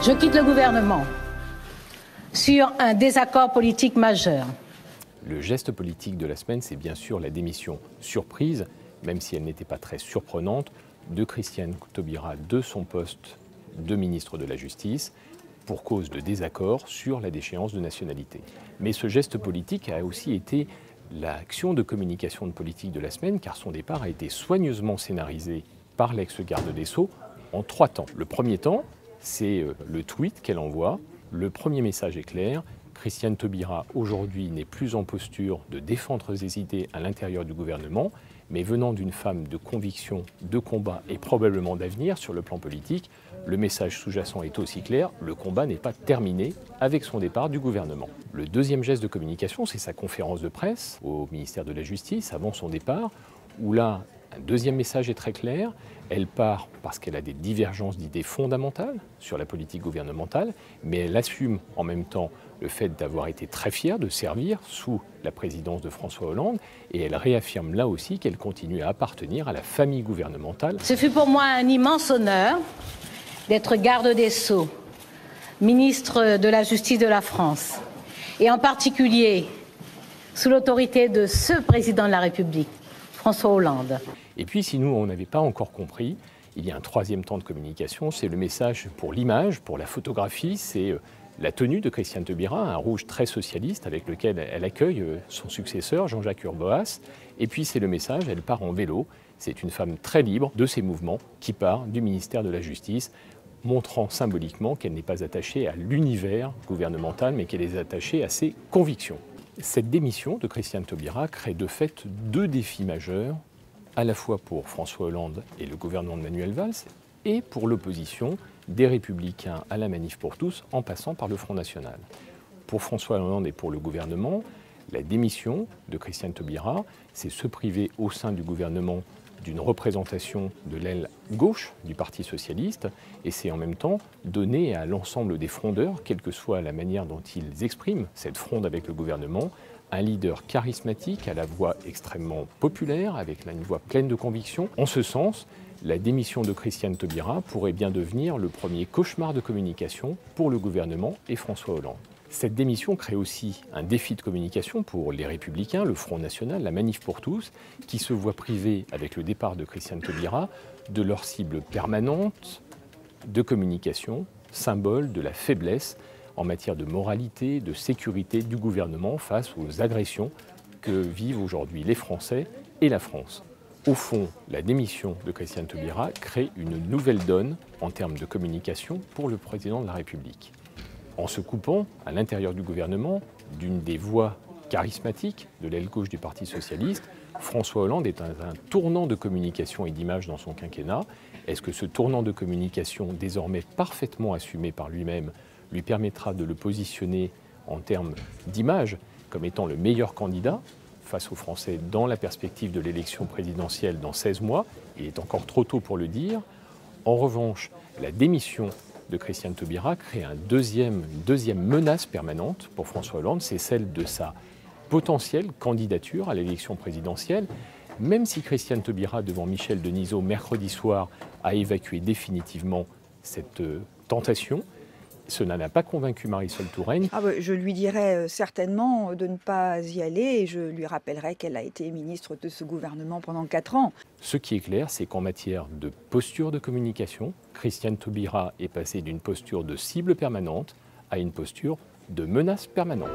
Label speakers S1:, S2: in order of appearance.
S1: Je quitte le gouvernement sur un désaccord politique majeur.
S2: Le geste politique de la semaine, c'est bien sûr la démission surprise, même si elle n'était pas très surprenante, de Christiane Taubira de son poste de ministre de la Justice pour cause de désaccord sur la déchéance de nationalité. Mais ce geste politique a aussi été l'action de communication de politique de la semaine, car son départ a été soigneusement scénarisé par l'ex-garde des Sceaux en 3 temps. Le premier temps, c'est le tweet qu'elle envoie. Le premier message est clair. Christiane Taubira, aujourd'hui, n'est plus en posture de défendre ses idées à l'intérieur du gouvernement, mais venant d'une femme de conviction, de combat et probablement d'avenir sur le plan politique, le message sous-jacent est aussi clair, le combat n'est pas terminé avec son départ du gouvernement. Le deuxième geste de communication, c'est sa conférence de presse au ministère de la Justice avant son départ, où là, un deuxième message est très clair. Elle part parce qu'elle a des divergences d'idées fondamentales sur la politique gouvernementale, mais elle assume en même temps le fait d'avoir été très fière de servir sous la présidence de François Hollande, et elle réaffirme là aussi qu'elle continue à appartenir à la famille gouvernementale.
S1: Ce fut pour moi un immense honneur d'être garde des Sceaux, ministre de la Justice de la France, et en particulier sous l'autorité de ce président de la République, François Hollande.
S2: Et puis, si nous, on n'avait pas encore compris, il y a un troisième temps de communication, c'est le message pour l'image, pour la photographie, c'est la tenue de Christiane Taubira, un rouge très socialiste avec lequel elle accueille son successeur, Jean-Jacques Urvoas. Et puis, c'est le message, elle part en vélo. C'est une femme très libre de ses mouvements qui part du ministère de la Justice, montrant symboliquement qu'elle n'est pas attachée à l'univers gouvernemental, mais qu'elle est attachée à ses convictions. Cette démission de Christiane Taubira crée de fait 2 défis majeurs, à la fois pour François Hollande et le gouvernement de Manuel Valls, et pour l'opposition des Républicains à la Manif pour tous, en passant par le Front National. Pour François Hollande et pour le gouvernement, la démission de Christiane Taubira, c'est se priver au sein du gouvernement d'une représentation de l'aile gauche du Parti socialiste, et c'est en même temps donner à l'ensemble des frondeurs, quelle que soit la manière dont ils expriment cette fronde avec le gouvernement, un leader charismatique, à la voix extrêmement populaire, avec une voix pleine de conviction. En ce sens, la démission de Christiane Taubira pourrait bien devenir le premier cauchemar de communication pour le gouvernement et François Hollande. Cette démission crée aussi un défi de communication pour les Républicains, le Front National, la Manif pour tous, qui se voient privés, avec le départ de Christiane Taubira, de leur cible permanente de communication, symbole de la faiblesse en matière de moralité, de sécurité du gouvernement face aux agressions que vivent aujourd'hui les Français et la France. Au fond, la démission de Christiane Taubira crée une nouvelle donne en termes de communication pour le président de la République. En se coupant, à l'intérieur du gouvernement, d'une des voix charismatiques de l'aile gauche du Parti socialiste, François Hollande est un tournant de communication et d'image dans son quinquennat. Est-ce que ce tournant de communication, désormais parfaitement assumé par lui-même, lui permettra de le positionner en termes d'image comme étant le meilleur candidat face aux Français dans la perspective de l'élection présidentielle dans 16 mois? Il est encore trop tôt pour le dire. En revanche, la démission de Christiane Taubira crée une deuxième menace permanente pour François Hollande, c'est celle de sa potentielle candidature à l'élection présidentielle, même si Christiane Taubira, devant Michel Denisot mercredi soir, a évacué définitivement cette tentation. Cela n'a pas convaincu Marisol Touraine.
S3: Je lui dirais certainement de ne pas y aller, et je lui rappellerai qu'elle a été ministre de ce gouvernement pendant 4 ans.
S2: Ce qui est clair, c'est qu'en matière de posture de communication, Christiane Taubira est passée d'une posture de cible permanente à une posture de menace permanente.